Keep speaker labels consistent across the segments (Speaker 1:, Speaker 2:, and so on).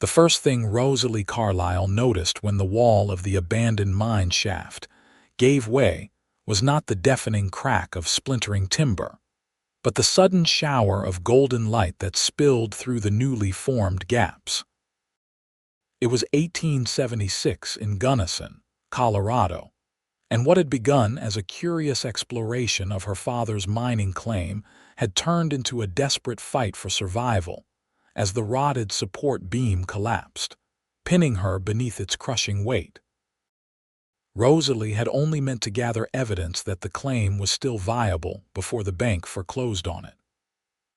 Speaker 1: The first thing Rosalie Carlisle noticed when the wall of the abandoned mine shaft gave way was not the deafening crack of splintering timber, but the sudden shower of golden light that spilled through the newly formed gaps. It was 1876 in Gunnison, Colorado, and what had begun as a curious exploration of her father's mining claim had turned into a desperate fight for survival as the rotted support beam collapsed, pinning her beneath its crushing weight. Rosalie had only meant to gather evidence that the claim was still viable before the bank foreclosed on it.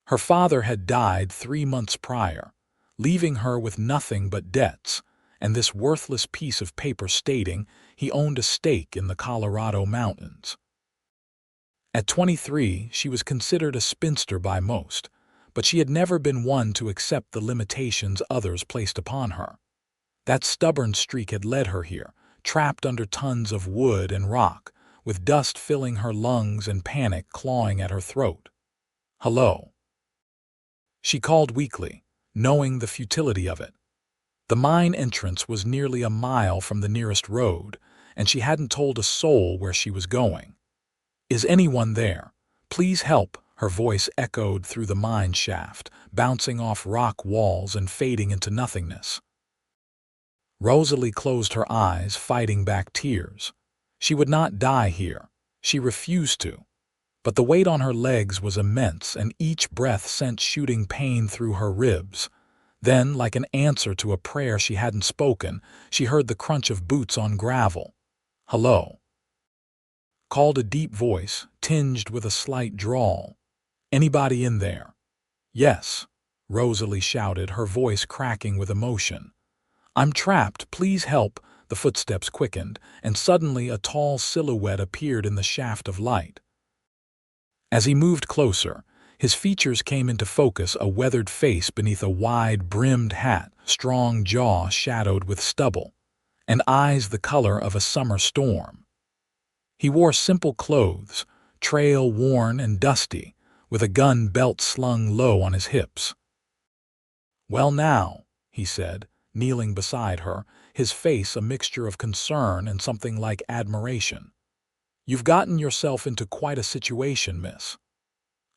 Speaker 1: Her father had died 3 months prior, leaving her with nothing but debts, and this worthless piece of paper stating he owned a stake in the Colorado mountains. At 23, she was considered a spinster by most, but she had never been one to accept the limitations others placed upon her. That stubborn streak had led her here, trapped under tons of wood and rock, with dust filling her lungs and panic clawing at her throat. "Hello," she called weakly, knowing the futility of it. The mine entrance was nearly a mile from the nearest road, and she hadn't told a soul where she was going. "Is anyone there? Please help," her voice echoed through the mine shaft, bouncing off rock walls and fading into nothingness. Rosalie closed her eyes, fighting back tears. She would not die here. She refused to. But the weight on her legs was immense, and each breath sent shooting pain through her ribs. Then, like an answer to a prayer she hadn't spoken, she heard the crunch of boots on gravel. "Hello," called a deep voice, tinged with a slight drawl. "Anybody in there?" "Yes," Rosalie shouted, her voice cracking with emotion. "I'm trapped, please help." The footsteps quickened, and suddenly a tall silhouette appeared in the shaft of light. As he moved closer, his features came into focus, a weathered face beneath a wide-brimmed hat, strong jaw shadowed with stubble, and eyes the color of a summer storm. He wore simple clothes, trail-worn and dusty, with a gun belt slung low on his hips. "Well now," he said, kneeling beside her, his face a mixture of concern and something like admiration. "You've gotten yourself into quite a situation, miss."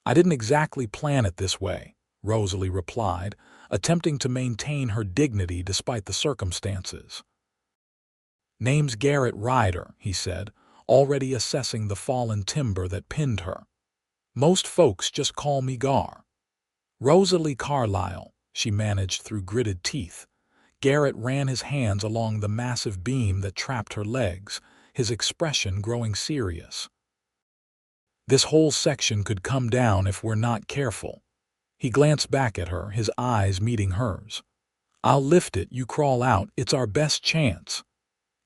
Speaker 1: "I didn't exactly plan it this way," Rosalie replied, attempting to maintain her dignity despite the circumstances. "Name's Garrett Ryder," he said, already assessing the fallen timber that pinned her. "Most folks just call me Gar." "Rosalie Carlisle," she managed through gritted teeth. Garrett ran his hands along the massive beam that trapped her legs, his expression growing serious. "This whole section could come down if we're not careful." He glanced back at her, his eyes meeting hers. "I'll lift it, you crawl out, it's our best chance."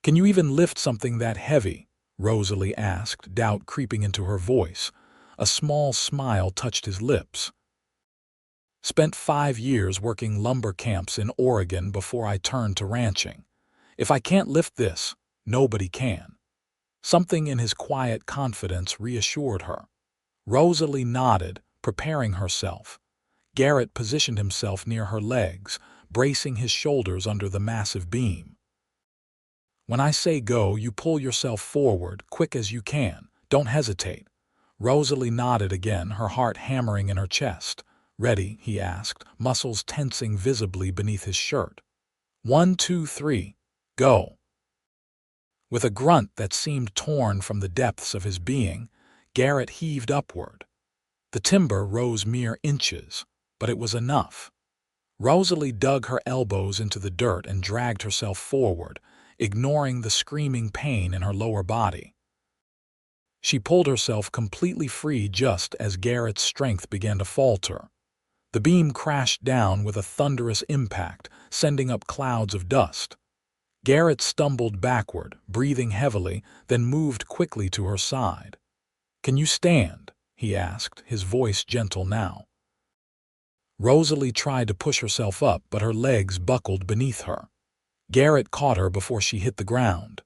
Speaker 1: "Can you even lift something that heavy?" Rosalie asked, doubt creeping into her voice. A small smile touched his lips. "Spent 5 years working lumber camps in Oregon before I turned to ranching. If I can't lift this, nobody can." Something in his quiet confidence reassured her. Rosalie nodded, preparing herself. Garrett positioned himself near her legs, bracing his shoulders under the massive beam. "When I say go, you pull yourself forward, quick as you can. Don't hesitate." Rosalie nodded again, her heart hammering in her chest. "Ready?" he asked, muscles tensing visibly beneath his shirt. 1, 2, 3, go." With a grunt that seemed torn from the depths of his being, Garrett heaved upward. The timber rose mere inches, but it was enough. Rosalie dug her elbows into the dirt and dragged herself forward, ignoring the screaming pain in her lower body. She pulled herself completely free just as Garrett's strength began to falter. The beam crashed down with a thunderous impact, sending up clouds of dust. Garrett stumbled backward, breathing heavily, then moved quickly to her side. "Can you stand?" he asked, his voice gentle now. Rosalie tried to push herself up, but her legs buckled beneath her. Garrett caught her before she hit the ground.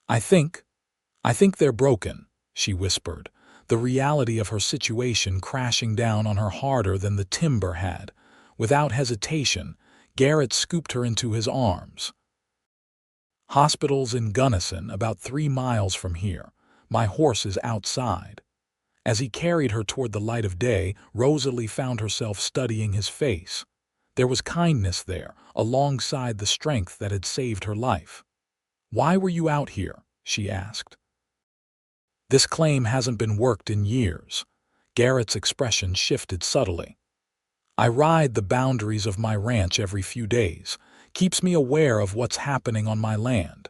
Speaker 1: I think they're broken," she whispered, the reality of her situation crashing down on her harder than the timber had. Without hesitation, Garrett scooped her into his arms. "Hospital's in Gunnison, about 3 miles from here. My horse is outside." As he carried her toward the light of day, Rosalie found herself studying his face. There was kindness there, alongside the strength that had saved her life. "Why were you out here?" she asked. "This claim hasn't been worked in years." Garrett's expression shifted subtly. "I ride the boundaries of my ranch every few days. Keeps me aware of what's happening on my land."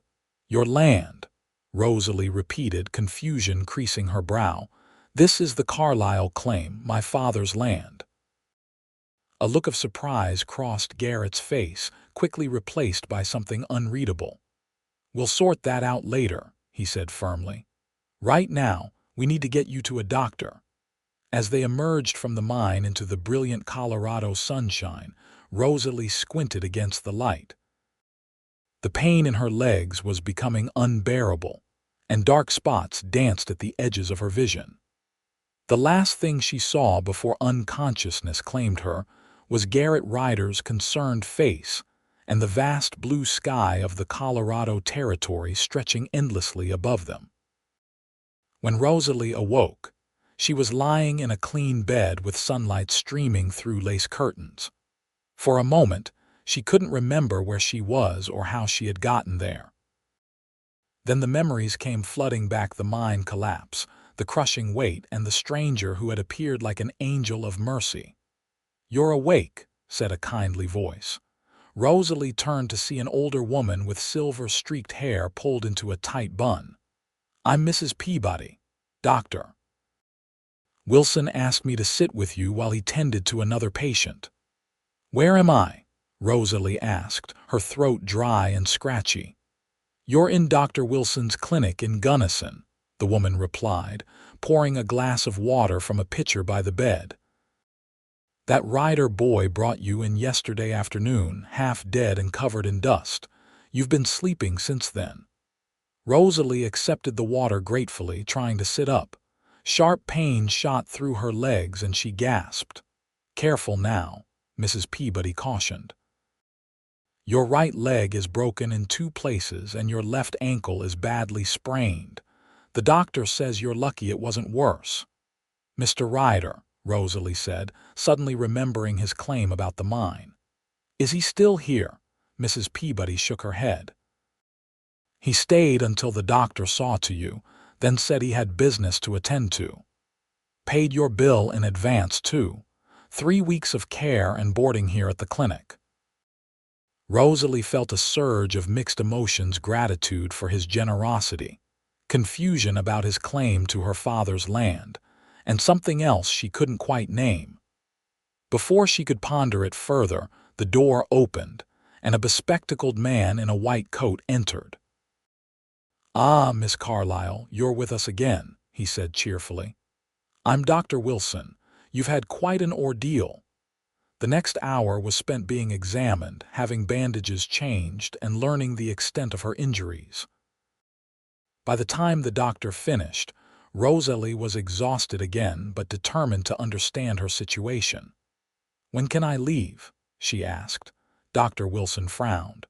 Speaker 1: "Your land," Rosalie repeated, confusion creasing her brow. "This is the Carlisle claim, my father's land." A look of surprise crossed Garrett's face, quickly replaced by something unreadable. "We'll sort that out later," he said firmly. "Right now, we need to get you to a doctor." As they emerged from the mine into the brilliant Colorado sunshine, Rosalie squinted against the light. The pain in her legs was becoming unbearable, and dark spots danced at the edges of her vision. The last thing she saw before unconsciousness claimed her was Garrett Ryder's concerned face and the vast blue sky of the Colorado Territory stretching endlessly above them. When Rosalie awoke, she was lying in a clean bed with sunlight streaming through lace curtains. For a moment, she couldn't remember where she was or how she had gotten there. Then the memories came flooding back: the mine collapse, the crushing weight, and the stranger who had appeared like an angel of mercy. "You're awake," said a kindly voice. Rosalie turned to see an older woman with silver-streaked hair pulled into a tight bun. "I'm Mrs. Peabody, doctor. Wilson asked me to sit with you while he tended to another patient." "Where am I?" Rosalie asked, her throat dry and scratchy. "You're in Dr. Wilson's clinic in Gunnison," the woman replied, pouring a glass of water from a pitcher by the bed. "That Ryder boy brought you in yesterday afternoon, half dead and covered in dust. You've been sleeping since then." Rosalie accepted the water gratefully, trying to sit up. Sharp pain shot through her legs and she gasped. "Careful now," Mrs. Peabody cautioned. "Your right leg is broken in 2 places and your left ankle is badly sprained. The doctor says you're lucky it wasn't worse." "Mr. Ryder," Rosalie said, suddenly remembering his claim about the mine. "Is he still here?" Mrs. Peabody shook her head. "He stayed until the doctor saw to you, then said he had business to attend to. Paid your bill in advance, too. 3 weeks of care and boarding here at the clinic." Rosalie felt a surge of mixed emotions: gratitude for his generosity, confusion about his claim to her father's land, and something else she couldn't quite name. Before she could ponder it further, the door opened, and a bespectacled man in a white coat entered. "Ah, Miss Carlisle, you're with us again," he said cheerfully. "I'm Dr. Wilson. You've had quite an ordeal." The next hour was spent being examined, having bandages changed, and learning the extent of her injuries. By the time the doctor finished, Rosalie was exhausted again but determined to understand her situation. "When can I leave?" she asked. Dr. Wilson frowned.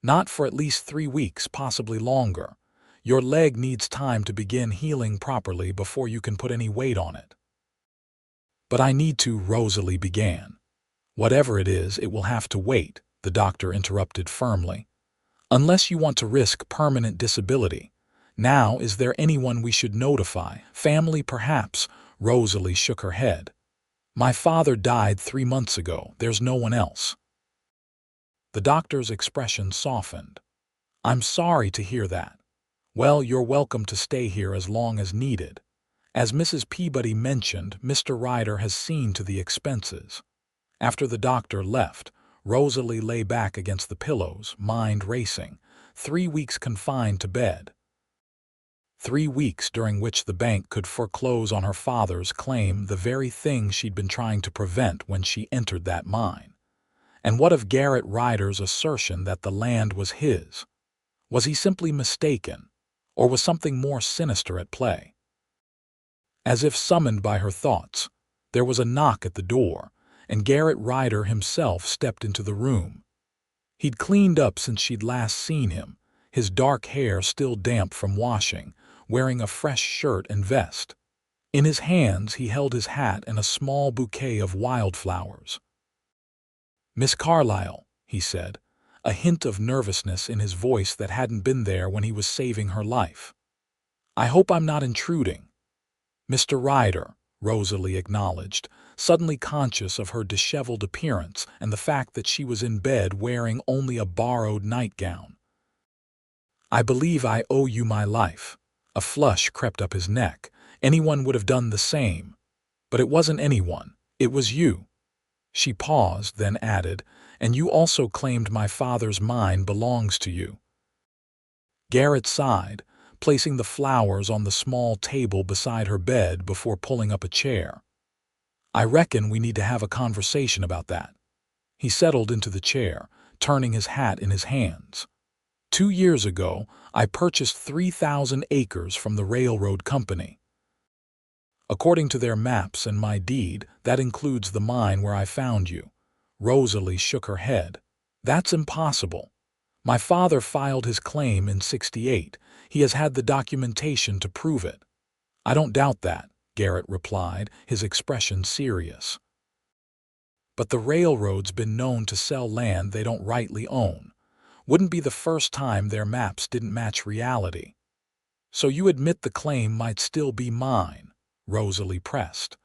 Speaker 1: "Not for at least 3 weeks, possibly longer. Your leg needs time to begin healing properly before you can put any weight on it." "But I need to," Rosalie began. "Whatever it is, it will have to wait," the doctor interrupted firmly. "Unless you want to risk permanent disability. Now, is there anyone we should notify? Family, perhaps?" Rosalie shook her head. "My father died 3 months ago. There's no one else." The doctor's expression softened. "I'm sorry to hear that. Well, you're welcome to stay here as long as needed. As Mrs. Peabody mentioned, Mr. Ryder has seen to the expenses." After the doctor left, Rosalie lay back against the pillows, mind racing. 3 weeks confined to bed. 3 weeks during which the bank could foreclose on her father's claim, the very thing she'd been trying to prevent when she entered that mine. And what of Garrett Ryder's assertion that the land was his? Was he simply mistaken, or was something more sinister at play? As if summoned by her thoughts, there was a knock at the door, and Garrett Ryder himself stepped into the room. He'd cleaned up since she'd last seen him, his dark hair still damp from washing, wearing a fresh shirt and vest. In his hands he held his hat and a small bouquet of wildflowers. "Miss Carlisle," he said, a hint of nervousness in his voice that hadn't been there when he was saving her life. "I hope I'm not intruding." "Mr. Ryder," Rosalie acknowledged, suddenly conscious of her disheveled appearance and the fact that she was in bed wearing only a borrowed nightgown. "I believe I owe you my life." A flush crept up his neck. Anyone would have done the same. But it wasn't anyone. It was you. She paused, then added, "And you also claimed my father's mine belongs to you." Garrett sighed, placing the flowers on the small table beside her bed before pulling up a chair. "I reckon we need to have a conversation about that." He settled into the chair, turning his hat in his hands. 2 years ago, I purchased 3,000 acres from the railroad company. According to their maps and my deed, that includes the mine where I found you." Rosalie shook her head. "That's impossible. My father filed his claim in '68. He has had the documentation to prove it." "I don't doubt that," Garrett replied, his expression serious. "But the railroad's been known to sell land they don't rightly own. Wouldn't be the first time their maps didn't match reality." "So you admit the claim might still be mine?" Rosalie pressed.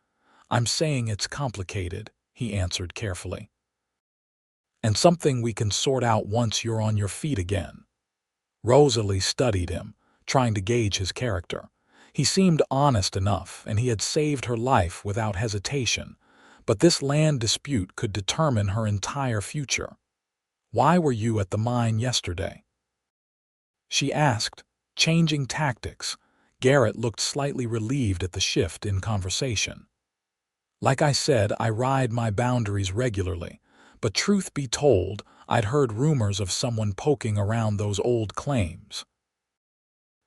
Speaker 1: "I'm saying it's complicated," he answered carefully. "And something we can sort out once you're on your feet again." Rosalie studied him, trying to gauge his character. He seemed honest enough, and he had saved her life without hesitation. But this land dispute could determine her entire future. "Why were you at the mine yesterday?" she asked, changing tactics. Garrett looked slightly relieved at the shift in conversation. "Like I said, I ride my boundaries regularly, but truth be told, I'd heard rumors of someone poking around those old claims.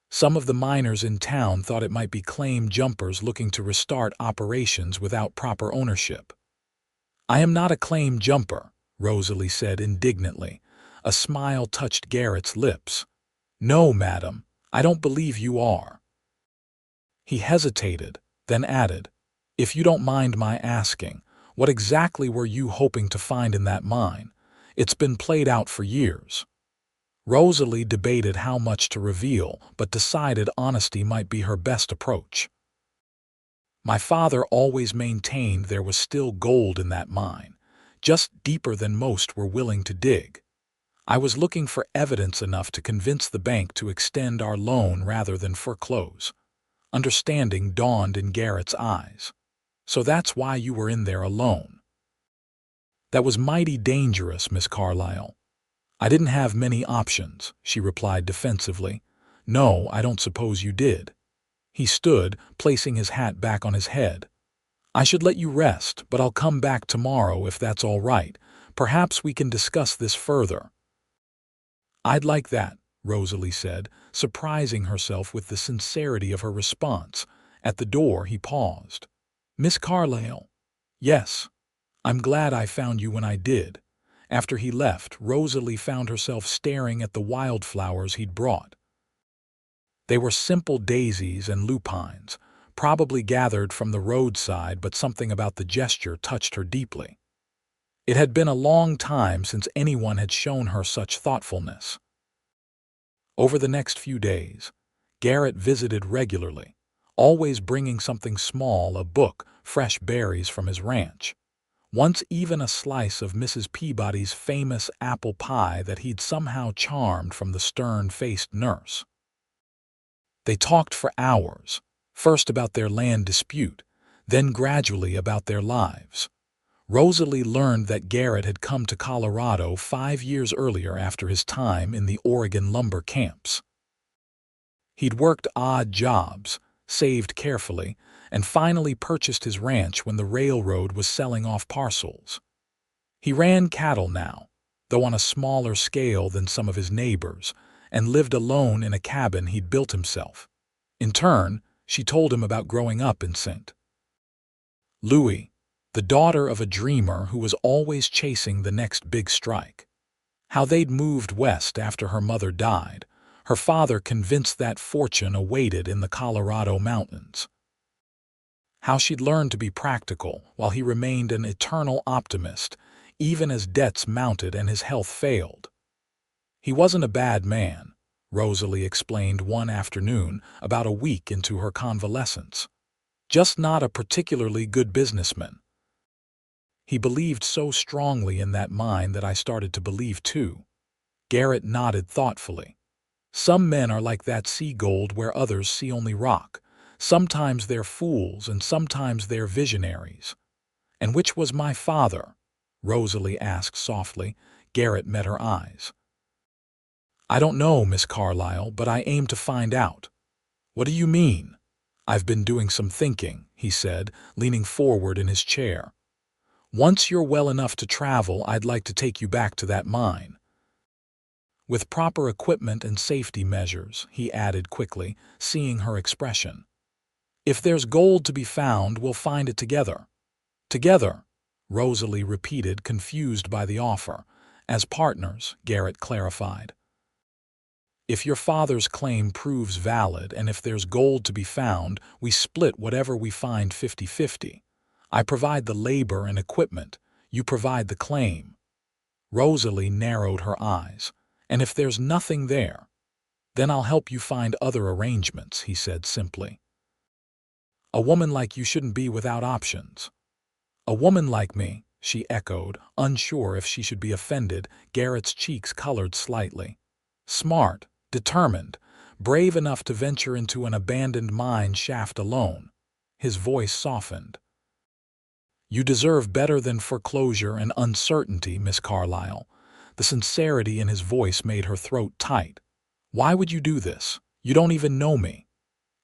Speaker 1: Some of the miners in town thought it might be claim jumpers looking to restart operations without proper ownership." "I am not a claim jumper," Rosalie said indignantly. A smile touched Garrett's lips. "No, madam, I don't believe you are." He hesitated, then added, "If you don't mind my asking, what exactly were you hoping to find in that mine? It's been played out for years." Rosalie debated how much to reveal, but decided honesty might be her best approach. "My father always maintained there was still gold in that mine, just deeper than most were willing to dig. I was looking for evidence enough to convince the bank to extend our loan rather than foreclose." Understanding dawned in Garrett's eyes. "So that's why you were in there alone." "That was mighty dangerous, Miss Carlisle." "I didn't have many options," she replied defensively. "No, I don't suppose you did." He stood, placing his hat back on his head. "I should let you rest, but I'll come back tomorrow if that's all right. Perhaps we can discuss this further." "I'd like that," Rosalie said, surprising herself with the sincerity of her response. At the door he paused. "Miss Carlisle." "Yes. I'm glad I found you when I did." After he left, Rosalie found herself staring at the wildflowers he'd brought. They were simple daisies and lupines, probably gathered from the roadside, but something about the gesture touched her deeply. It had been a long time since anyone had shown her such thoughtfulness. Over the next few days, Garrett visited regularly, always bringing something small, a book, fresh berries from his ranch. Once even a slice of Mrs. Peabody's famous apple pie that he'd somehow charmed from the stern-faced nurse. They talked for hours, first about their land dispute, then gradually about their lives. Rosalie learned that Garrett had come to Colorado 5 years earlier after his time in the Oregon lumber camps. He'd worked odd jobs, saved carefully, and finally purchased his ranch when the railroad was selling off parcels. He ran cattle now, though on a smaller scale than some of his neighbors, and lived alone in a cabin he'd built himself. In turn, she told him about growing up in St. Louis, the daughter of a dreamer who was always chasing the next big strike. How they'd moved west after her mother died, her father convinced that fortune awaited in the Colorado mountains. How she'd learned to be practical while he remained an eternal optimist, even as debts mounted and his health failed. He wasn't a bad man, Rosalie explained one afternoon about a week into her convalescence. Just not a particularly good businessman. He believed so strongly in that mind that I started to believe too. Garrett nodded thoughtfully. Some men are like that sea gold where others see only rock. Sometimes they're fools and sometimes they're visionaries. And which was my father? Rosalie asked softly. Garrett met her eyes. I don't know, Miss Carlisle, but I aim to find out. What do you mean? I've been doing some thinking, he said, leaning forward in his chair. Once you're well enough to travel, I'd like to take you back to that mine. With proper equipment and safety measures, he added quickly, seeing her expression. If there's gold to be found, we'll find it together. Together, Rosalie repeated, confused by the offer. As partners, Garrett clarified. If your father's claim proves valid and if there's gold to be found, we split whatever we find 50-50. I provide the labor and equipment, you provide the claim. Rosalie narrowed her eyes. And if there's nothing there, then I'll help you find other arrangements, he said simply. A woman like you shouldn't be without options. A woman like me, she echoed, unsure if she should be offended. Garrett's cheeks colored slightly. Smart, determined, brave enough to venture into an abandoned mine shaft alone. His voice softened. You deserve better than foreclosure and uncertainty, Miss Carlisle. The sincerity in his voice made her throat tight. Why would you do this? You don't even know me.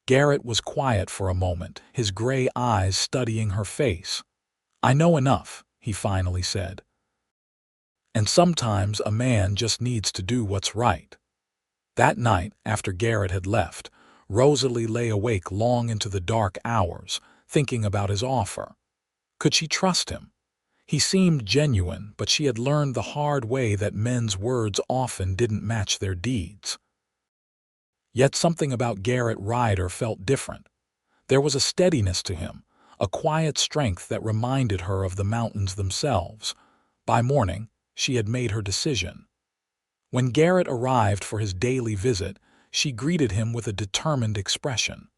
Speaker 1: Garrett was quiet for a moment, his gray eyes studying her face. I know enough, he finally said. And sometimes a man just needs to do what's right. That night, after Garrett had left, Rosalie lay awake long into the dark hours, thinking about his offer. Could she trust him? He seemed genuine, but she had learned the hard way that men's words often didn't match their deeds. Yet something about Garrett Ryder felt different. There was a steadiness to him, a quiet strength that reminded her of the mountains themselves. By morning, she had made her decision. When Garrett arrived for his daily visit, she greeted him with a determined expression.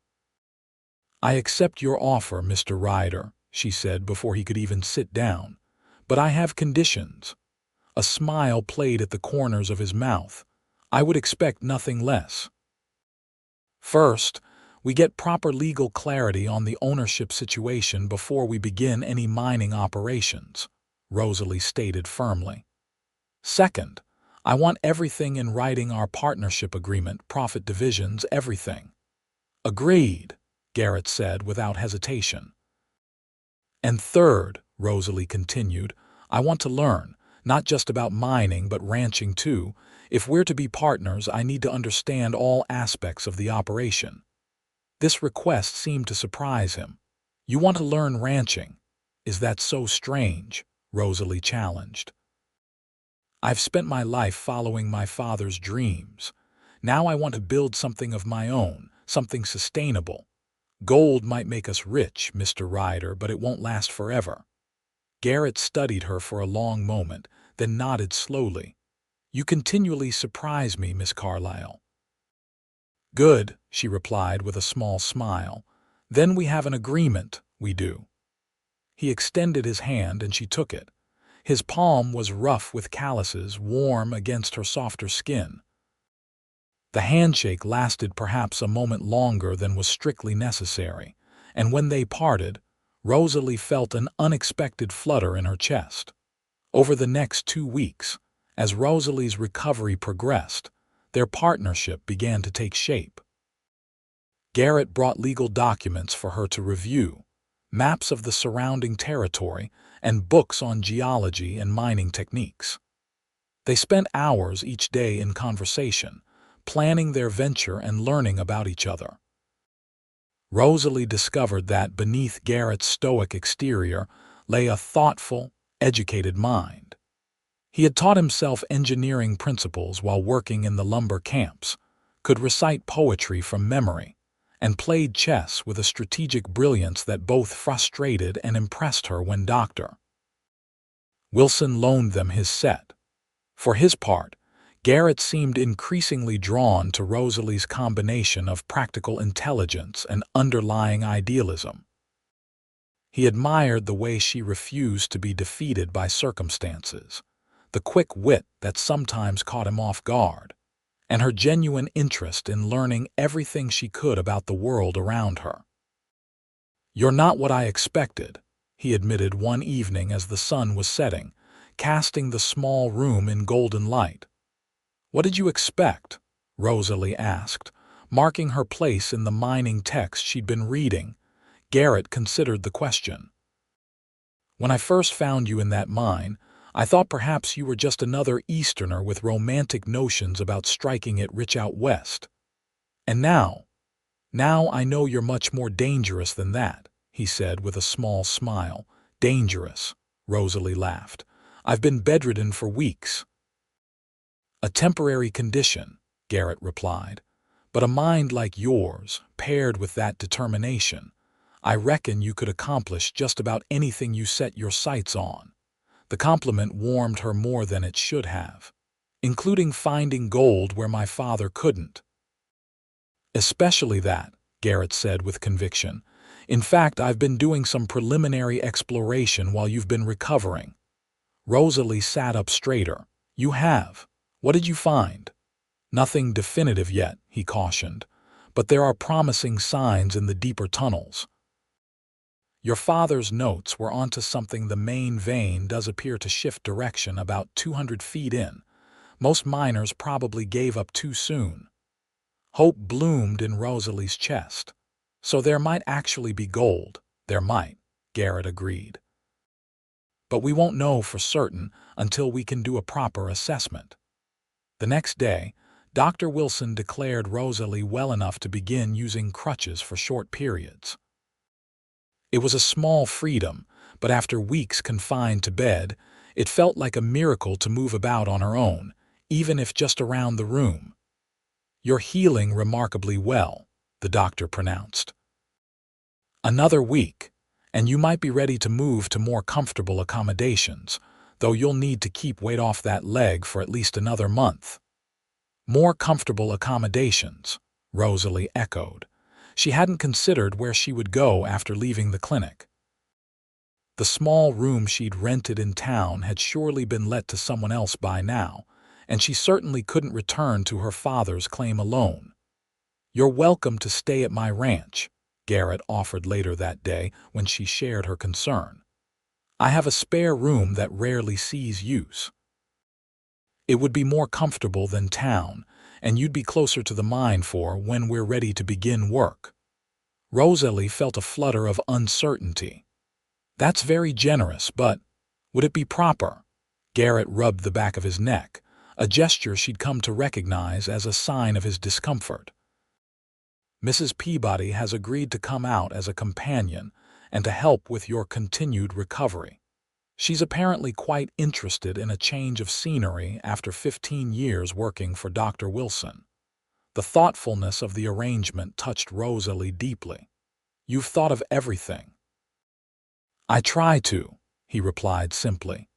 Speaker 1: I accept your offer, Mr. Ryder, she said before he could even sit down. But I have conditions. A smile played at the corners of his mouth. I would expect nothing less. First, we get proper legal clarity on the ownership situation before we begin any mining operations, Rosalie stated firmly. Second, I want everything in writing, our partnership agreement, profit divisions, everything. Agreed, Garrett said without hesitation. And third, Rosalie continued, I want to learn, not just about mining but ranching too. If we're to be partners, I need to understand all aspects of the operation. This request seemed to surprise him. You want to learn ranching? Is that so strange? Rosalie challenged. I've spent my life following my father's dreams. Now I want to build something of my own, something sustainable. Gold might make us rich, Mr. Ryder, but it won't last forever. Garrett studied her for a long moment, then nodded slowly. You continually surprise me, Miss Carlisle. Good, she replied with a small smile. Then we have an agreement, we do. He extended his hand and she took it. His palm was rough with calluses, warm against her softer skin. The handshake lasted perhaps a moment longer than was strictly necessary, and when they parted, Rosalie felt an unexpected flutter in her chest. Over the next 2 weeks, as Rosalie's recovery progressed, their partnership began to take shape. Garrett brought legal documents for her to review, maps of the surrounding territory, and books on geology and mining techniques. They spent hours each day in conversation, planning their venture and learning about each other. Rosalie discovered that beneath Garrett's stoic exterior lay a thoughtful, educated mind. He had taught himself engineering principles while working in the lumber camps, could recite poetry from memory, and played chess with a strategic brilliance that both frustrated and impressed her when Dr. Wilson loaned them his set. For his part, Garrett seemed increasingly drawn to Rosalie's combination of practical intelligence and underlying idealism. He admired the way she refused to be defeated by circumstances, the quick wit that sometimes caught him off guard, and her genuine interest in learning everything she could about the world around her. "You're not what I expected," he admitted one evening as the sun was setting, casting the small room in golden light. "What did you expect?" Rosalie asked, marking her place in the mining text she'd been reading. Garrett considered the question. "When I first found you in that mine, I thought perhaps you were just another Easterner with romantic notions about striking it rich out west. And now I know you're much more dangerous than that," he said with a small smile. "Dangerous," Rosalie laughed. "I've been bedridden for weeks." "A temporary condition," Garrett replied. "But a mind like yours, paired with that determination, I reckon you could accomplish just about anything you set your sights on." The compliment warmed her more than it should have. "Including finding gold where my father couldn't." "Especially that," Garrett said with conviction. "In fact, I've been doing some preliminary exploration while you've been recovering." Rosalie sat up straighter. "You have? What did you find?" "Nothing definitive yet," he cautioned, "but there are promising signs in the deeper tunnels. Your father's notes were onto something. The main vein does appear to shift direction about 200 feet in. Most miners probably gave up too soon." Hope bloomed in Rosalie's chest. "So there might actually be gold." "There might," Garrett agreed. "But we won't know for certain until we can do a proper assessment." The next day, Dr. Wilson declared Rosalie well enough to begin using crutches for short periods. It was a small freedom, but after weeks confined to bed, it felt like a miracle to move about on her own, even if just around the room. "You're healing remarkably well," the doctor pronounced. "Another week, and you might be ready to move to more comfortable accommodations, though you'll need to keep weight off that leg for at least another month." "More comfortable accommodations," Rosalie echoed. She hadn't considered where she would go after leaving the clinic. The small room she'd rented in town had surely been let to someone else by now, and she certainly couldn't return to her father's claim alone. "You're welcome to stay at my ranch," Garrett offered later that day when she shared her concern. "I have a spare room that rarely sees use. It would be more comfortable than town, and you'd be closer to the mine for when we're ready to begin work." Rosalie felt a flutter of uncertainty. "That's very generous, but would it be proper?" Garrett rubbed the back of his neck, a gesture she'd come to recognize as a sign of his discomfort. "Mrs. Peabody has agreed to come out as a companion and to help with your continued recovery. She's apparently quite interested in a change of scenery after 15 years working for Dr. Wilson." The thoughtfulness of the arrangement touched Rosalie deeply. "You've thought of everything." "I try to," he replied simply.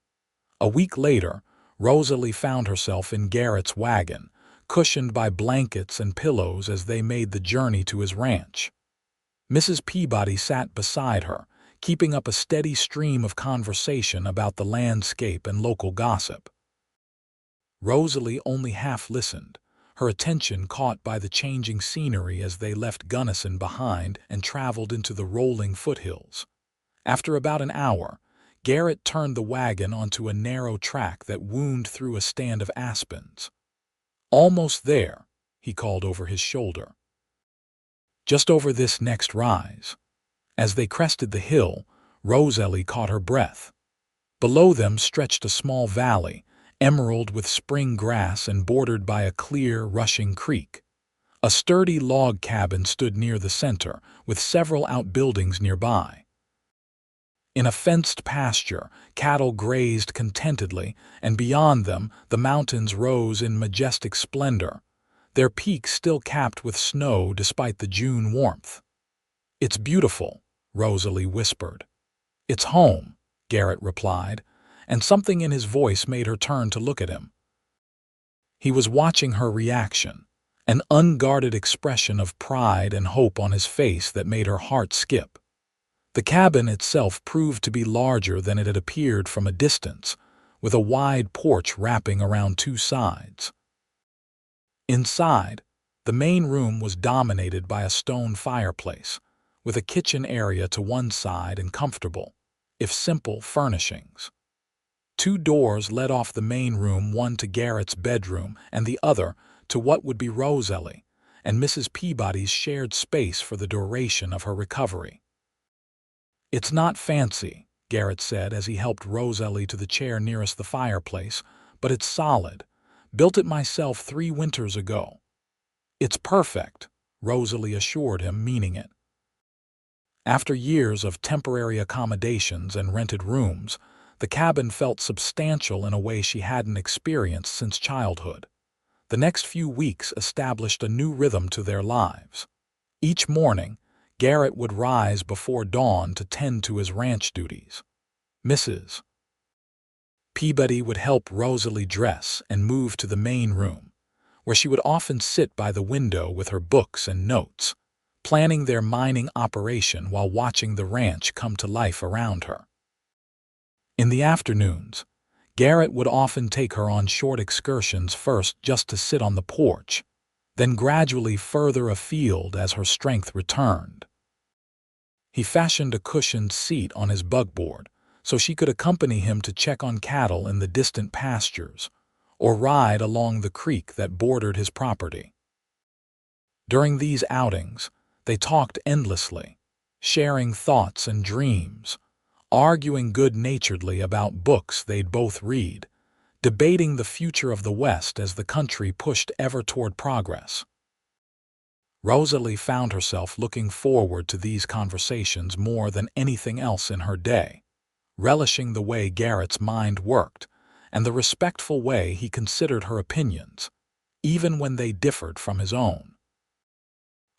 Speaker 1: A week later, Rosalie found herself in Garrett's wagon, cushioned by blankets and pillows as they made the journey to his ranch. Mrs. Peabody sat beside her, keeping up a steady stream of conversation about the landscape and local gossip. Rosalie only half listened, her attention caught by the changing scenery as they left Gunnison behind and traveled into the rolling foothills. After about an hour, Garrett turned the wagon onto a narrow track that wound through a stand of aspens. "Almost there," he called over his shoulder. "Just over this next rise." As they crested the hill, Rosalie caught her breath. Below them stretched a small valley, emerald with spring grass and bordered by a clear, rushing creek. A sturdy log cabin stood near the center, with several outbuildings nearby. In a fenced pasture, cattle grazed contentedly, and beyond them the mountains rose in majestic splendor, their peaks still capped with snow despite the June warmth. "It's beautiful," Rosalie whispered. "It's home," Garrett replied, and something in his voice made her turn to look at him. He was watching her reaction, an unguarded expression of pride and hope on his face that made her heart skip. The cabin itself proved to be larger than it had appeared from a distance, with a wide porch wrapping around two sides. Inside, the main room was dominated by a stone fireplace, with a kitchen area to one side and comfortable, if simple, furnishings. Two doors led off the main room, one to Garrett's bedroom and the other to what would be Rosalie and Mrs. Peabody's shared space for the duration of her recovery. "It's not fancy," Garrett said as he helped Rosalie to the chair nearest the fireplace, "but it's solid. Built it myself 3 winters ago." "It's perfect," Rosalie assured him, meaning it. After years of temporary accommodations and rented rooms, the cabin felt substantial in a way she hadn't experienced since childhood. The next few weeks established a new rhythm to their lives. Each morning, Garrett would rise before dawn to tend to his ranch duties. Mrs. Peabody would help Rosalie dress and move to the main room, where she would often sit by the window with her books and notes, planning their mining operation while watching the ranch come to life around her. In the afternoons, Garrett would often take her on short excursions, first just to sit on the porch, then gradually further afield as her strength returned. He fashioned a cushioned seat on his bugboard so she could accompany him to check on cattle in the distant pastures or ride along the creek that bordered his property. During these outings, they talked endlessly, sharing thoughts and dreams, arguing good-naturedly about books they'd both read, debating the future of the West as the country pushed ever toward progress. Rosalie found herself looking forward to these conversations more than anything else in her day, relishing the way Garrett's mind worked and the respectful way he considered her opinions, even when they differed from his own.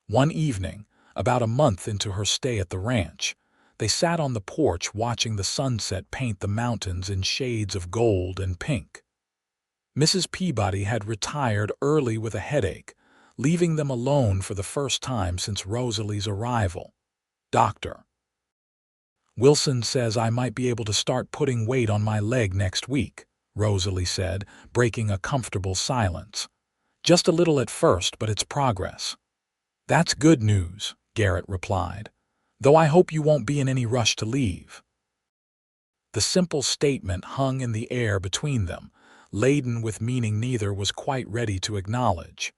Speaker 1: One evening, about a month into her stay at the ranch, they sat on the porch watching the sunset paint the mountains in shades of gold and pink. Mrs. Peabody had retired early with a headache, leaving them alone for the first time since Rosalie's arrival. "Dr. Wilson says I might be able to start putting weight on my leg next week," Rosalie said, breaking a comfortable silence. "Just a little at first, but it's progress." "That's good news," Garrett replied, "though I hope you won't be in any rush to leave." The simple statement hung in the air between them, laden with meaning neither was quite ready to acknowledge.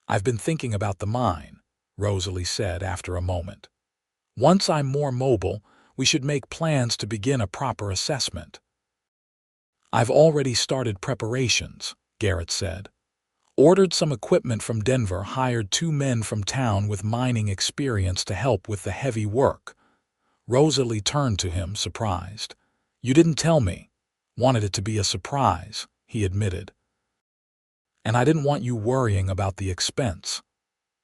Speaker 1: "I've been thinking about the mine," Rosalie said after a moment. "Once I'm more mobile, we should make plans to begin a proper assessment." "I've already started preparations," Garrett said. "Ordered some equipment from Denver, hired 2 men from town with mining experience to help with the heavy work." Rosalie turned to him, surprised. "You didn't tell me." "Wanted it to be a surprise," he admitted. "And I didn't want you worrying about the expense."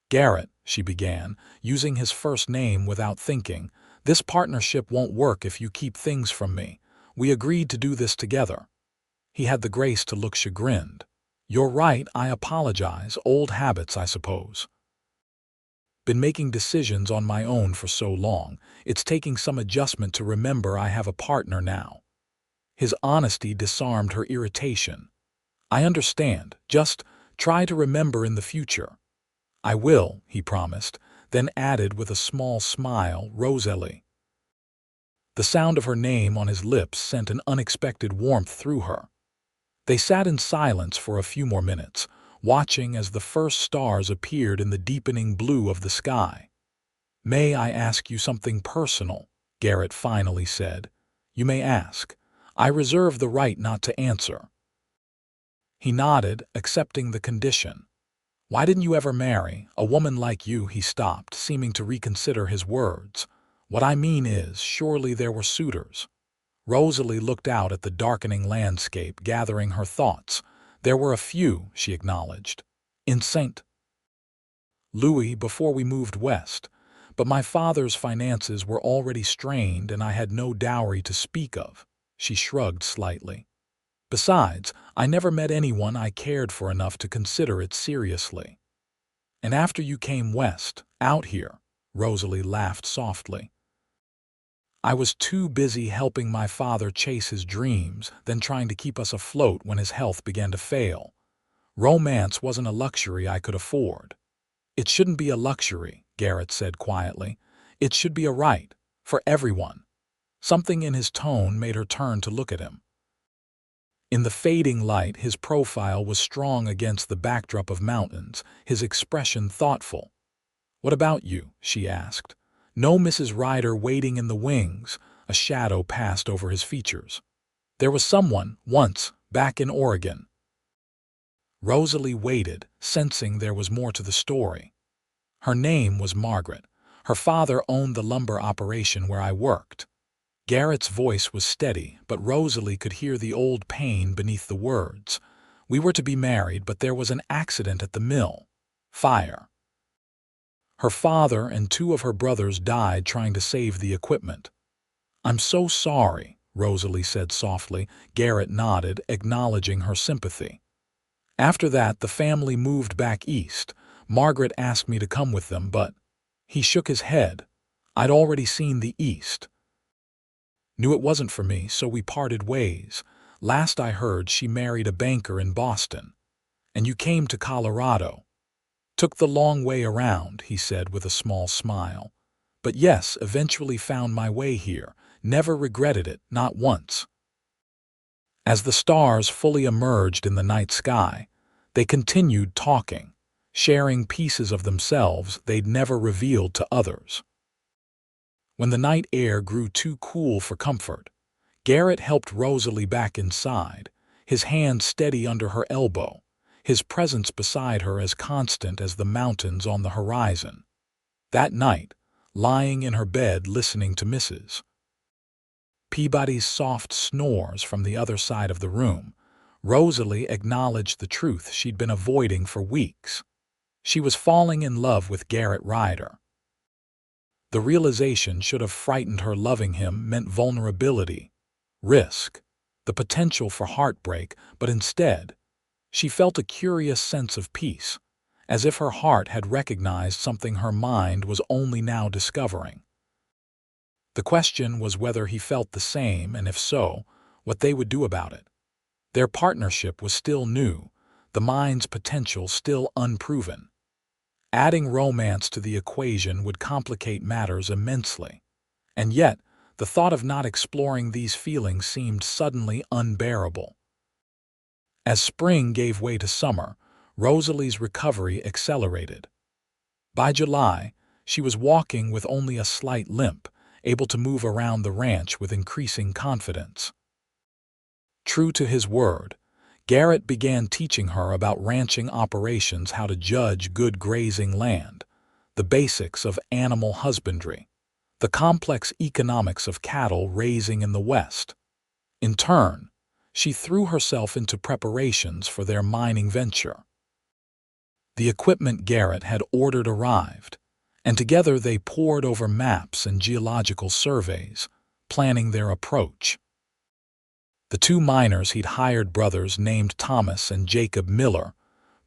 Speaker 1: "Garrett," she began, using his first name without thinking, "this partnership won't work if you keep things from me. We agreed to do this together." He had the grace to look chagrined. "You're right, I apologize. Old habits, I suppose. Been making decisions on my own for so long, it's taking some adjustment to remember I have a partner now." His honesty disarmed her irritation. "I understand. Just try to remember in the future." "I will," he promised, then added with a small smile, "Rosalie." The sound of her name on his lips sent an unexpected warmth through her. They sat in silence for a few more minutes, watching as the first stars appeared in the deepening blue of the sky. "May I ask you something personal?" Garrett finally said. "You may ask. I reserve the right not to answer." He nodded, accepting the condition. "Why didn't you ever marry a woman like you?" He stopped, seeming to reconsider his words. What I mean is, surely there were suitors. Rosalie looked out at the darkening landscape, gathering her thoughts. There were a few, she acknowledged. In St. Louis before we moved west, but my father's finances were already strained and I had no dowry to speak of. She shrugged slightly. Besides, I never met anyone I cared for enough to consider it seriously. And after you came west, out here, Rosalie laughed softly. I was too busy helping my father chase his dreams than trying to keep us afloat when his health began to fail. Romance wasn't a luxury I could afford. It shouldn't be a luxury, Garrett said quietly. It should be a right, for everyone. Something in his tone made her turn to look at him. In the fading light, his profile was strong against the backdrop of mountains, his expression thoughtful. "What about you?" she asked. No Mrs. Ryder waiting in the wings. A shadow passed over his features. There was someone, once, back in Oregon. Rosalie waited, sensing there was more to the story. Her name was Margaret. Her father owned the lumber operation where I worked. Garrett's voice was steady, but Rosalie could hear the old pain beneath the words. We were to be married, but there was an accident at the mill. Fire. Her father and 2 of her brothers died trying to save the equipment. "I'm so sorry," Rosalie said softly. Garrett nodded, acknowledging her sympathy. After that, the family moved back east. Margaret asked me to come with them, but he shook his head. I'd already seen the east. Knew it wasn't for me, so we parted ways. Last I heard, she married a banker in Boston. And you came to Colorado. Took the long way around, he said with a small smile. But yes, eventually found my way here. Never regretted it, not once. As the stars fully emerged in the night sky, they continued talking, sharing pieces of themselves they'd never revealed to others. When the night air grew too cool for comfort, Garrett helped Rosalie back inside, his hand steady under her elbow, his presence beside her as constant as the mountains on the horizon. That night, lying in her bed listening to Mrs. Peabody's soft snores from the other side of the room, Rosalie acknowledged the truth she'd been avoiding for weeks. She was falling in love with Garrett Ryder. The realization should have frightened her. Loving him meant vulnerability, risk, the potential for heartbreak, but instead, she felt a curious sense of peace, as if her heart had recognized something her mind was only now discovering. The question was whether he felt the same, and if so, what they would do about it. Their partnership was still new, the mind's potential still unproven. Adding romance to the equation would complicate matters immensely. And yet, the thought of not exploring these feelings seemed suddenly unbearable. As spring gave way to summer, Rosalie's recovery accelerated. By July, she was walking with only a slight limp, able to move around the ranch with increasing confidence. True to his word, Garrett began teaching her about ranching operations, how to judge good grazing land, the basics of animal husbandry, the complex economics of cattle raising in the West. In turn, she threw herself into preparations for their mining venture. The equipment Garrett had ordered arrived, and together they pored over maps and geological surveys, planning their approach. The 2 miners he'd hired, brothers named Thomas and Jacob Miller,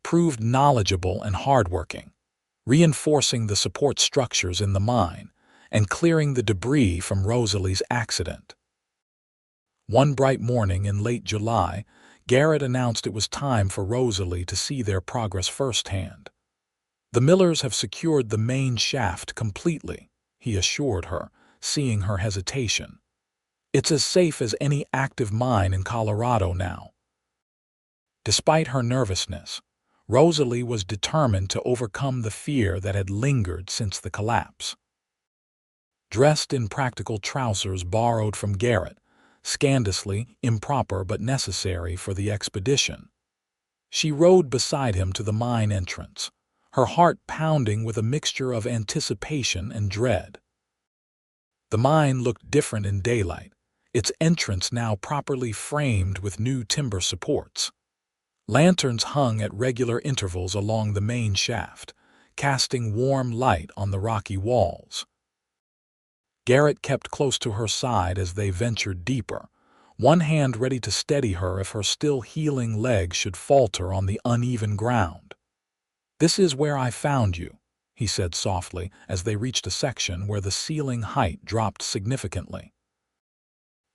Speaker 1: proved knowledgeable and hardworking, reinforcing the support structures in the mine and clearing the debris from Rosalie's accident. One bright morning in late July, Garrett announced it was time for Rosalie to see their progress firsthand. "The Millers have secured the main shaft completely," he assured her, seeing her hesitation. "It's as safe as any active mine in Colorado now." Despite her nervousness, Rosalie was determined to overcome the fear that had lingered since the collapse. Dressed in practical trousers borrowed from Garrett, scandalously improper but necessary for the expedition, she rode beside him to the mine entrance, her heart pounding with a mixture of anticipation and dread. The mine looked different in daylight, its entrance now properly framed with new timber supports. Lanterns hung at regular intervals along the main shaft, casting warm light on the rocky walls. Garrett kept close to her side as they ventured deeper, one hand ready to steady her if her still healing leg should falter on the uneven ground. "This is where I found you," he said softly as they reached a section where the ceiling height dropped significantly.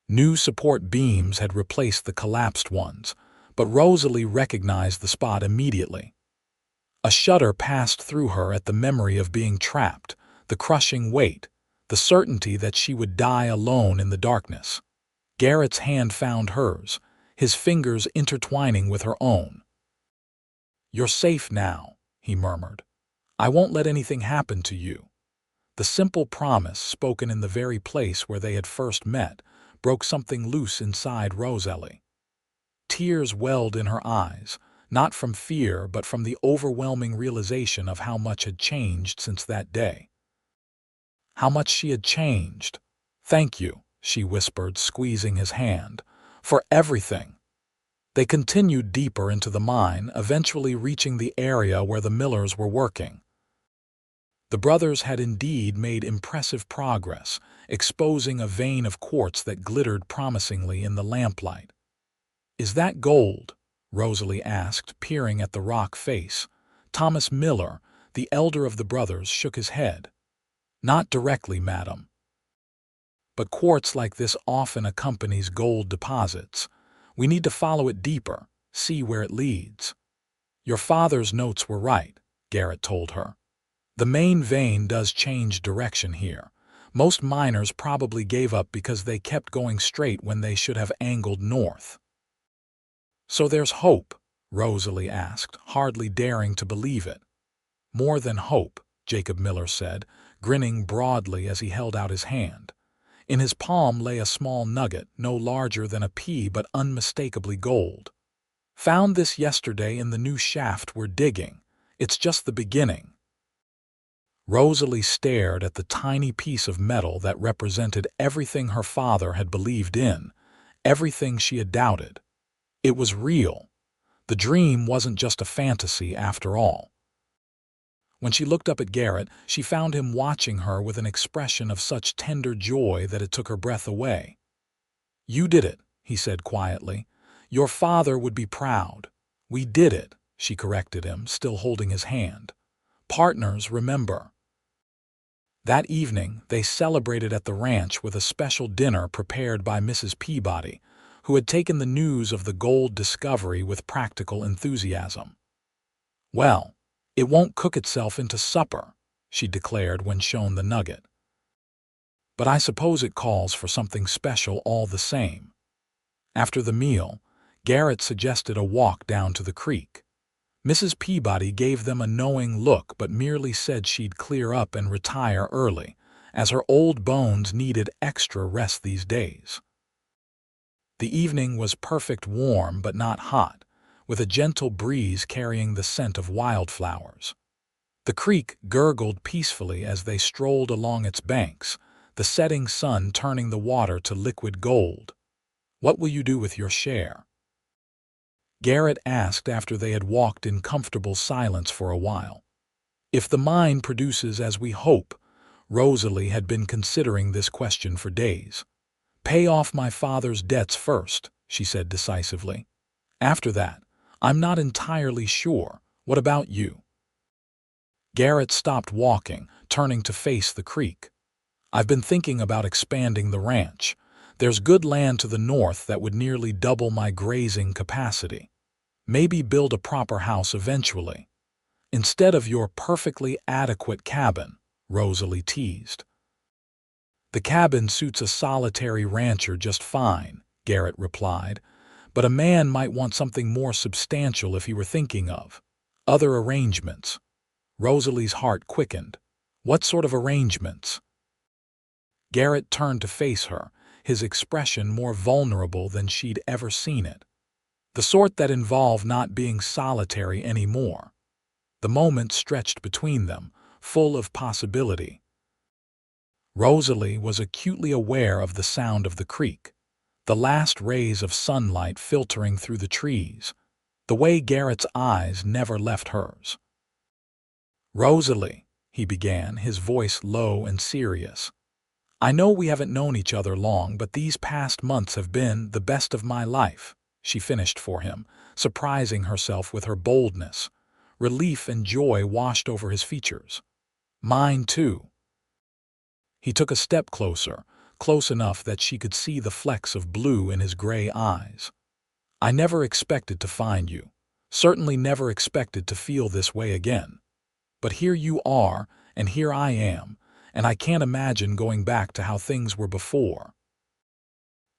Speaker 1: New support beams had replaced the collapsed ones, but Rosalie recognized the spot immediately. A shudder passed through her at the memory of being trapped, the crushing weight, the certainty that she would die alone in the darkness. Garrett's hand found hers, his fingers intertwining with her own. "You're safe now," he murmured. "I won't let anything happen to you." The simple promise, spoken in the very place where they had first met, broke something loose inside Rosalie. Tears welled in her eyes, not from fear but from the overwhelming realization of how much had changed since that day. How much she had changed. "Thank you," she whispered, squeezing his hand, "for everything." They continued deeper into the mine, eventually reaching the area where the millers were working. The brothers had indeed made impressive progress, exposing a vein of quartz that glittered promisingly in the lamplight. "Is that gold?" Rosalie asked, peering at the rock face. Thomas Miller, the elder of the brothers, shook his head. "Not directly, madam. But quartz like this often accompanies gold deposits. We need to follow it deeper, see where it leads." "Your father's notes were right," Garrett told her. "The main vein does change direction here. Most miners probably gave up because they kept going straight when they should have angled north." "So there's hope?" Rosalie asked, hardly daring to believe it. "More than hope," Jacob Miller said, grinning broadly as he held out his hand. In his palm lay a small nugget, no larger than a pea but unmistakably gold. "Found this yesterday in the new shaft we're digging. It's just the beginning." Rosalie stared at the tiny piece of metal that represented everything her father had believed in, everything she had doubted. It was real. The dream wasn't just a fantasy after all. When she looked up at Garrett, she found him watching her with an expression of such tender joy that it took her breath away. "You did it," he said quietly. "Your father would be proud." "We did it," she corrected him, still holding his hand. "Partners, remember." That evening, they celebrated at the ranch with a special dinner prepared by Mrs. Peabody, who had taken the news of the gold discovery with practical enthusiasm. "Well, it won't cook itself into supper," she declared when shown the nugget. "But I suppose it calls for something special all the same." After the meal, Garrett suggested a walk down to the creek. Mrs. Peabody gave them a knowing look but merely said she'd clear up and retire early, as her old bones needed extra rest these days. The evening was perfect, warm but not hot, with a gentle breeze carrying the scent of wildflowers. The creek gurgled peacefully as they strolled along its banks, the setting sun turning the water to liquid gold. "What will you do with your share?" Garrett asked after they had walked in comfortable silence for a while. "If the mine produces as we hope," Rosalie had been considering this question for days. "Pay off my father's debts first," she said decisively. "After that, I'm not entirely sure. What about you?" Garrett stopped walking, turning to face the creek. "I've been thinking about expanding the ranch. There's good land to the north that would nearly double my grazing capacity. Maybe build a proper house eventually. Instead of your perfectly adequate cabin," Rosalie teased. "The cabin suits a solitary rancher just fine," Garrett replied, "but a man might want something more substantial if he were thinking of other arrangements." Rosalie's heart quickened. "What sort of arrangements?" Garrett turned to face her, his expression more vulnerable than she'd ever seen it. The sort that involved not being solitary anymore. The moment stretched between them, full of possibility. Rosalie was acutely aware of the sound of the creek, the last rays of sunlight filtering through the trees, the way Garrett's eyes never left hers. "Rosalie," he began, his voice low and serious, "I know we haven't known each other long, but these past months have been the best of my life," she finished for him, surprising herself with her boldness. Relief and joy washed over his features. "Mine too." He took a step closer, close enough that she could see the flecks of blue in his gray eyes. "I never expected to find you. Certainly never expected to feel this way again. But here you are, and here I am, and I can't imagine going back to how things were before."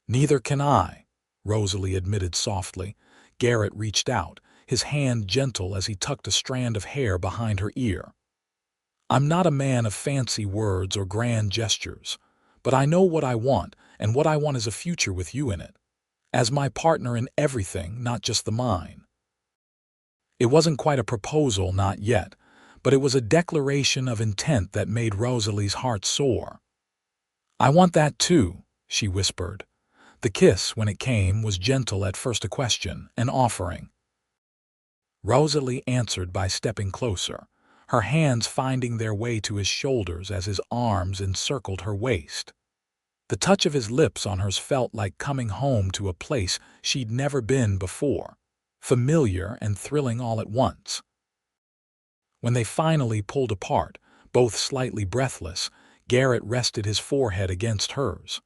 Speaker 1: "Neither can I," Rosalie admitted softly. Garrett reached out, his hand gentle as he tucked a strand of hair behind her ear. "I'm not a man of fancy words or grand gestures, but I know what I want, and what I want is a future with you in it. As my partner in everything, not just the mine." It wasn't quite a proposal, not yet, but it was a declaration of intent that made Rosalie's heart soar. "I want that too," she whispered. The kiss, when it came, was gentle at first, a question, an offering. Rosalie answered by stepping closer, her hands finding their way to his shoulders as his arms encircled her waist. The touch of his lips on hers felt like coming home to a place she'd never been before, familiar and thrilling all at once. When they finally pulled apart, both slightly breathless, Garrett rested his forehead against hers.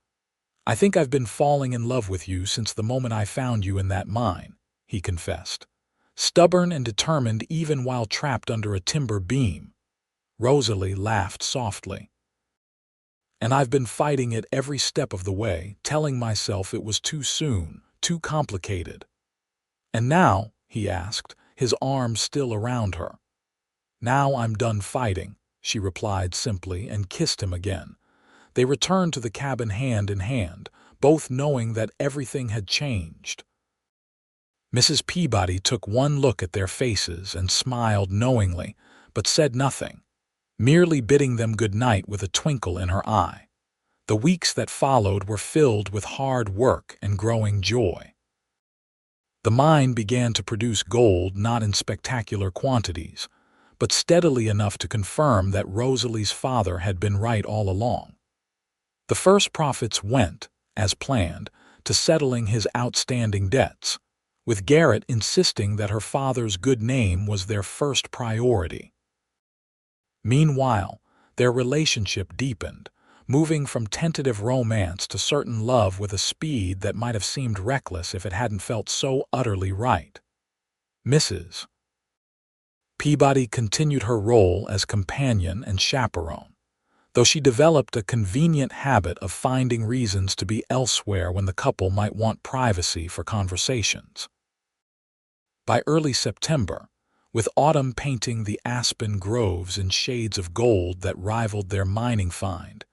Speaker 1: "I think I've been falling in love with you since the moment I found you in that mine," he confessed. "Stubborn and determined even while trapped under a timber beam." Rosalie laughed softly. "And I've been fighting it every step of the way, telling myself it was too soon, too complicated." "And now?" he asked, his arms still around her. "Now I'm done fighting," she replied simply and kissed him again. They returned to the cabin hand in hand, both knowing that everything had changed. Mrs. Peabody took one look at their faces and smiled knowingly, but said nothing, merely bidding them good night with a twinkle in her eye. The weeks that followed were filled with hard work and growing joy. The mine began to produce gold, not in spectacular quantities, but steadily enough to confirm that Rosalie's father had been right all along. The first profits went, as planned, to settling his outstanding debts, with Garrett insisting that her father's good name was their first priority. Meanwhile, their relationship deepened, moving from tentative romance to certain love with a speed that might have seemed reckless if it hadn't felt so utterly right. Mrs. Peabody continued her role as companion and chaperone, though she developed a convenient habit of finding reasons to be elsewhere when the couple might want privacy for conversations. By early September, with autumn painting the aspen groves in shades of gold that rivaled their mining find,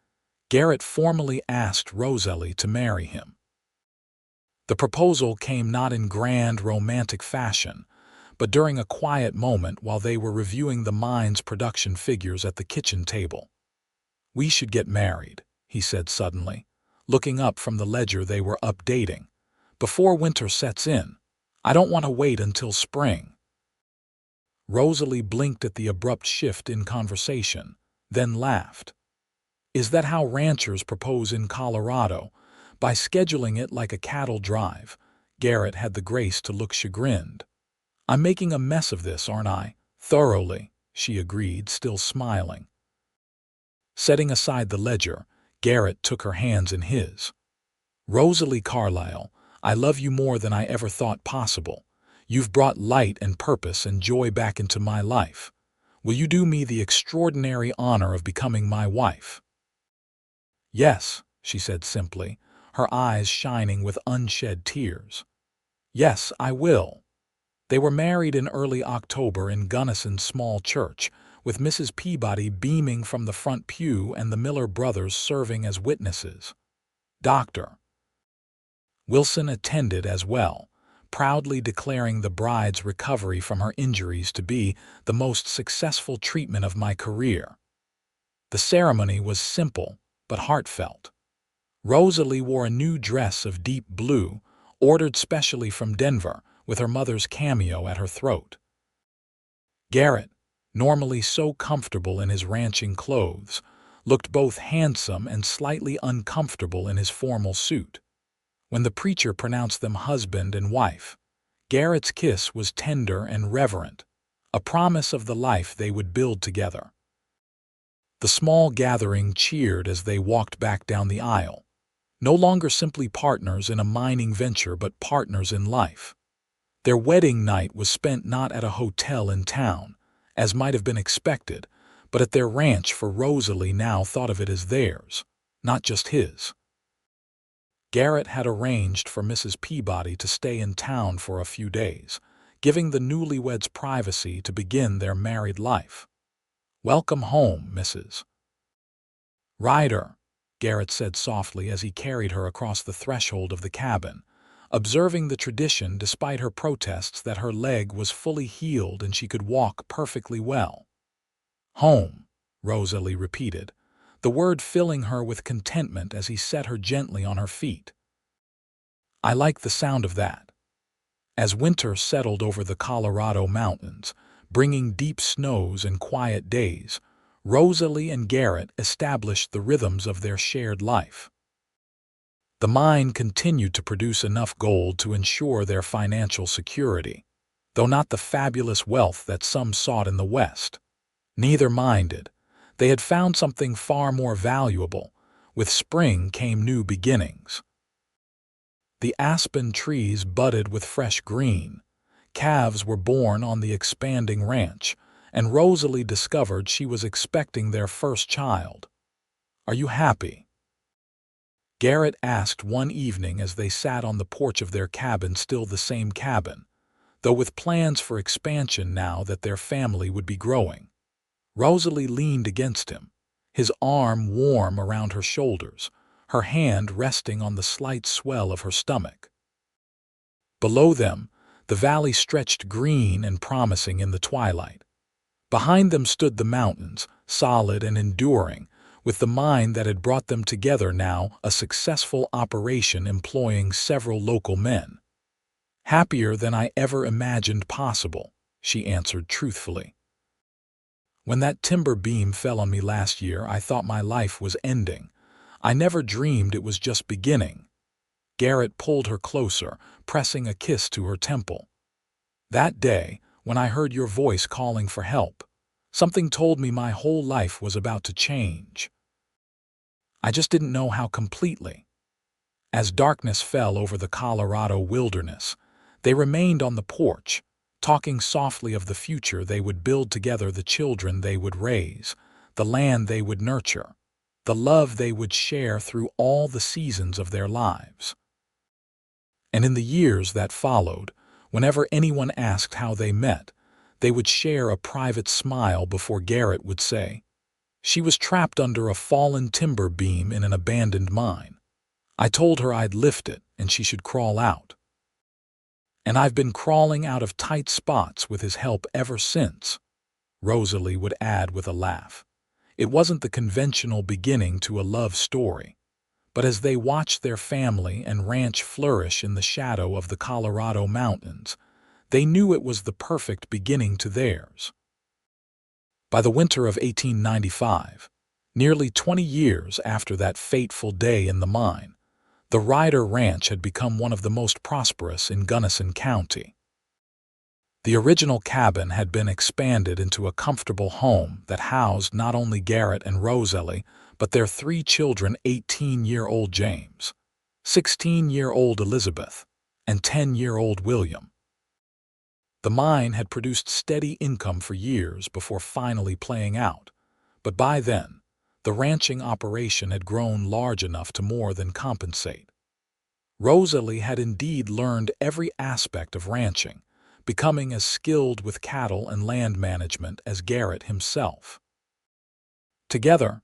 Speaker 1: Garrett formally asked Rosalie to marry him. The proposal came not in grand romantic fashion, but during a quiet moment while they were reviewing the mine's production figures at the kitchen table. "We should get married," he said suddenly, looking up from the ledger they were updating. "Before winter sets in. I don't want to wait until spring." Rosalie blinked at the abrupt shift in conversation, then laughed. "Is that how ranchers propose in Colorado? By scheduling it like a cattle drive?" Garrett had the grace to look chagrined. "I'm making a mess of this, aren't I?" "Thoroughly," she agreed, still smiling. Setting aside the ledger, Garrett took her hands in his. "Rosalie Carlisle, I love you more than I ever thought possible. You've brought light and purpose and joy back into my life. Will you do me the extraordinary honor of becoming my wife?" "Yes," she said simply, her eyes shining with unshed tears. "Yes, I will." They were married in early October in Gunnison's small church, with Mrs. Peabody beaming from the front pew and the Miller brothers serving as witnesses. Dr. Wilson attended as well, proudly declaring the bride's recovery from her injuries to be the most successful treatment of my career. The ceremony was simple but heartfelt. Rosalie wore a new dress of deep blue, ordered specially from Denver, with her mother's cameo at her throat. Garrett, normally so comfortable in his ranching clothes, looked both handsome and slightly uncomfortable in his formal suit. When the preacher pronounced them husband and wife, Garrett's kiss was tender and reverent, a promise of the life they would build together. The small gathering cheered as they walked back down the aisle, no longer simply partners in a mining venture but partners in life. Their wedding night was spent not at a hotel in town, as might have been expected, but at their ranch, for Rosalie now thought of it as theirs, not just his. Garrett had arranged for Mrs. Peabody to stay in town for a few days, giving the newlyweds privacy to begin their married life. "Welcome home, Mrs. Ryder," Garrett said softly as he carried her across the threshold of the cabin, observing the tradition despite her protests that her leg was fully healed and she could walk perfectly well. "Home," Rosalie repeated, the word filling her with contentment as he set her gently on her feet. "I like the sound of that." As winter settled over the Colorado mountains, bringing deep snows and quiet days, Rosalie and Garrett established the rhythms of their shared life. The mine continued to produce enough gold to ensure their financial security, though not the fabulous wealth that some sought in the West. Neither minded. They had found something far more valuable. With spring came new beginnings. The aspen trees budded with fresh green. Calves were born on the expanding ranch, and Rosalie discovered she was expecting their first child. "Are you happy?" Garrett asked one evening as they sat on the porch of their cabin, still the same cabin, though with plans for expansion now that their family would be growing. Rosalie leaned against him, his arm warm around her shoulders, her hand resting on the slight swell of her stomach. Below them, the valley stretched green and promising in the twilight. Behind them stood the mountains, solid and enduring, with the mine that had brought them together now a successful operation employing several local men. "Happier than I ever imagined possible," she answered truthfully. "When that timber beam fell on me last year, I thought my life was ending. I never dreamed it was just beginning." Garrett pulled her closer, pressing a kiss to her temple. "That day, when I heard your voice calling for help, something told me my whole life was about to change. I just didn't know how completely." As darkness fell over the Colorado wilderness, they remained on the porch, talking softly of the future they would build together, the children they would raise, the land they would nurture, the love they would share through all the seasons of their lives. And in the years that followed, whenever anyone asked how they met, they would share a private smile before Garrett would say, "She was trapped under a fallen timber beam in an abandoned mine. I told her I'd lift it and she should crawl out. And I've been crawling out of tight spots with his help ever since," Rosalie would add with a laugh. It wasn't the conventional beginning to a love story, but as they watched their family and ranch flourish in the shadow of the Colorado mountains, they knew it was the perfect beginning to theirs. By the winter of 1895, nearly 20 years after that fateful day in the mine, the Ryder Ranch had become one of the most prosperous in Gunnison County. The original cabin had been expanded into a comfortable home that housed not only Garrett and Rosalie, but their 3 children, 18-year-old James, 16-year-old Elizabeth, and 10-year-old William. The mine had produced steady income for years before finally playing out, but by then, the ranching operation had grown large enough to more than compensate. Rosalie had indeed learned every aspect of ranching, becoming as skilled with cattle and land management as Garrett himself. Together,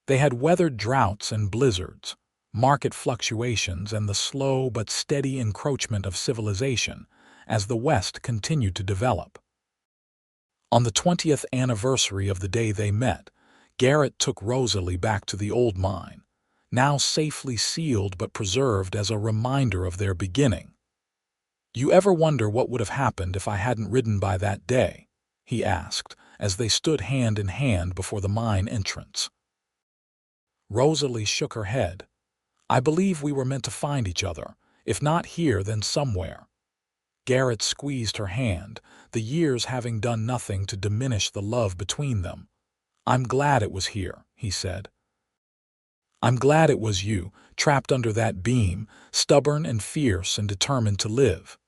Speaker 1: they had weathered droughts and blizzards, market fluctuations, and the slow but steady encroachment of civilization as the West continued to develop. On the 20th anniversary of the day they met, Garrett took Rosalie back to the old mine, now safely sealed but preserved as a reminder of their beginning. "You ever wonder what would have happened if I hadn't ridden by that day?" he asked, as they stood hand in hand before the mine entrance. Rosalie shook her head. "I believe we were meant to find each other, if not here, then somewhere." Garrett squeezed her hand, the years having done nothing to diminish the love between them. "I'm glad it was here," he said. "I'm glad it was you, trapped under that beam, stubborn and fierce and determined to live."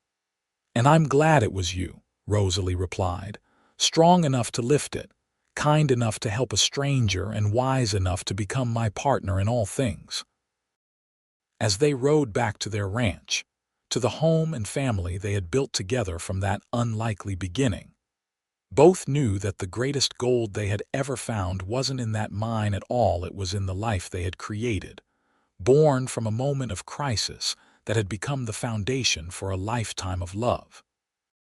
Speaker 1: "And I'm glad it was you," Rosalie replied, "strong enough to lift it, kind enough to help a stranger, and wise enough to become my partner in all things." As they rode back to their ranch, to the home and family they had built together from that unlikely beginning, both knew that the greatest gold they had ever found wasn't in that mine at all, it was in the life they had created, born from a moment of crisis that had become the foundation for a lifetime of love.